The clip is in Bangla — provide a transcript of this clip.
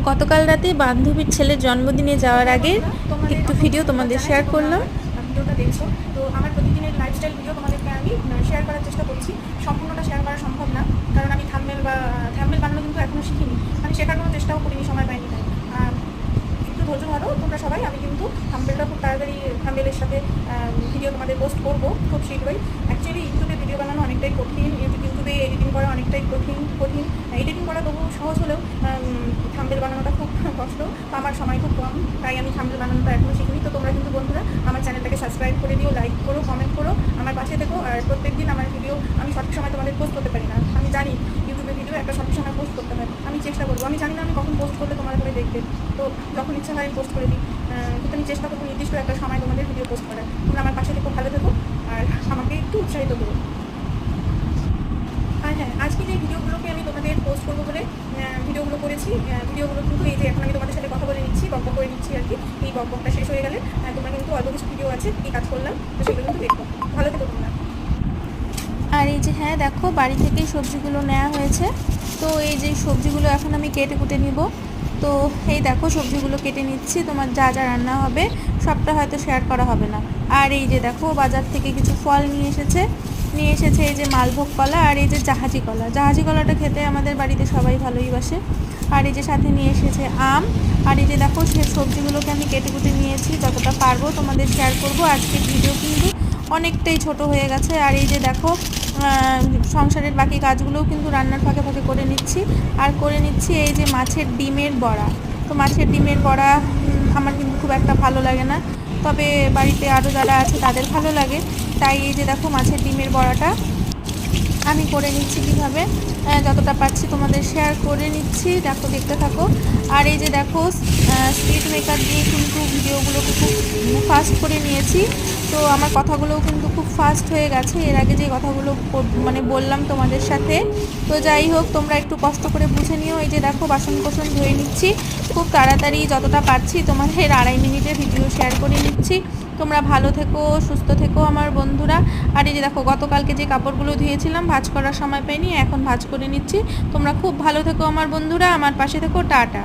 গতকাল রাতে বান্ধবীর ছেলের জন্মদিনে যাওয়ার আগে একটু ভিডিও তোমাদের শেয়ার করলাম। ভিডিওটা দেখছো, তো আমার প্রতিদিনের লাইফস্টাইল ভিডিও তোমাদেরকে আমি শেয়ার করার চেষ্টা করছি। সম্পূর্ণটা শেয়ার করা সম্ভব না, কারণ আমি থাম্বনেল বানানো কিন্তু এখনও শিখিনি, আমি শেখার কোনো চেষ্টাও করিনি, সময় পাইনি তাই। একটু ধৈর্য ধরো তোমরা সবাই, আমি কিন্তু থাম্বনেলটা খুব তাড়াতাড়ি থাম্বনেলের সাথে ভিডিও তোমাদের পোস্ট করবো খুব শীঘ্রই। অ্যাকচুয়ালি ইউটিউবে ভিডিও বানানো অনেকটাই কঠিন, ইউটিউবে এডিটিং করা অনেকটাই কঠিন। এডিটিং করা তবু সহজ হলেও থাম্বনেল বানানোটা খুব কষ্ট, তো আমার সময় খুব কম, তাই আমি থাম্বনেল বানানোটা এখনও শিখিনি। তো তোমরা কিন্তু বন্ধুরা আমার চ্যানেলটাকে সাবস্ক্রাইব করে দিও, লাইক করো, কমেন্ট করো, আমার পাশে দেখো। আর প্রত্যেক দিন আমার ভিডিও আমি সঠিক সময় তোমাদের পোস্ট করতে পারি না, আমি জানি ইউটিউবে ভিডিও একটা সঠিক সময় পোস্ট করতে হয়, আমি চেষ্টা করবো। আমি জানি না আমি কখন পোস্ট করলে তোমার করে দেখবে, তো যখন ইচ্ছা হয় পোস্ট করে দিই, কিন্তু আমি চেষ্টা করবো নির্দিষ্ট একটা সময় তোমাদের ভিডিও পোস্ট করার। তোমরা আমার পাশে থেকো, ভালো থেকো, আর আমাকে একটু উৎসাহিত করো। আর হ্যাঁ, আজকে যে ভিডিওগুলোকে আমি তোমাদের পোস্ট করবো বলে ভিডিওগুলো করেছি, ভিডিওগুলো কিন্তু এই যে এখন আমি তোমাদের সাথে কথা বলে নিচ্ছি, বক করে নিচ্ছি আর কি। এই বকটা শেষ হয়ে গেলে তোমরা কিন্তু অল্প কিছু ভিডিও আছে কী কাজ করলাম, তো সেগুলো কিন্তু দেখো। ভালো থেকো তোমরা। আর এই যে হ্যাঁ দেখো, বাড়ি থেকেই সবজিগুলো নেওয়া হয়েছে। তো এই যে সবজিগুলো এখন আমি কেটে কুটে নিব। তো এই দেখো সবজিগুলো কেটে নিচ্ছি, তোমার যা যা রান্না হবে সবটা হয়তো শেয়ার করা হবে না। আর এই যে দেখো বাজার থেকে কিছু ফল নিয়ে এসেছে এই যে মালভোগ কলা আর এই যে জাহাজি কলাটা খেতে আমাদের বাড়িতে সবাই ভালোই বাসে। আর এই যে সাথে নিয়ে এসেছে আম। আর এই যে দেখো সে সবজিগুলোকে আমি কেটে কুটে নিয়েছি, যতটা পারবো তোমাদের শেয়ার করব। আজকের ভিডিও কিন্তু অনেকটাই ছোট হয়ে গেছে। আর এই যে দেখো সংসারের বাকি কাজগুলোও কিন্তু রান্নার ফাঁকে ফাঁকে করে নিচ্ছি। আর করে নিচ্ছি এই যে মাছের ডিমের বড়া। তো মাছের ডিমের বড়া আমার কিন্তু খুব একটা ভালো লাগে না, তবে বাড়িতে আরও যারা আছে তাদের ভালো লাগে, তাই এই যে দেখো মাছের ডিমের বড়াটা আমি করে নিচ্ছি কীভাবে, যতটা পারছি তোমাদের শেয়ার করে নিচ্ছি, দেখো দেখতে থাকো। আর এই যে দেখো স্পিড মেকার দিয়ে কিন্তু ভিডিওগুলোকে খুব ফাস্ট করে নিয়েছি, তো আমার কথাগুলোও কিন্তু খুব ফাস্ট হয়ে গেছে এর আগে যে কথাগুলো মানে বললাম তোমাদের সাথে। তো যাই হোক, তোমরা একটু কষ্ট করে বুঝে নিও। এই যে দেখো বাসন কোসন ধুয়ে নিচ্ছি খুব তাড়াতাড়ি, যতটা পারছি তোমাদের 2.5 মিনিটের ভিডিও শেয়ার করে নিচ্ছি। তোমরা ভালো থেকো, সুস্থ থেকো আমার বন্ধুরা। আর এই যে দেখো গতকালকে যে কাপড়গুলো ধুয়েছিলাম ভাঁজ করার সময় পাইনি, এখন ভাঁজ করে নিচ্ছি। তোমরা খুব ভালো থেকো আমার বন্ধুরা, আমার পাশে থেকো, টাটা।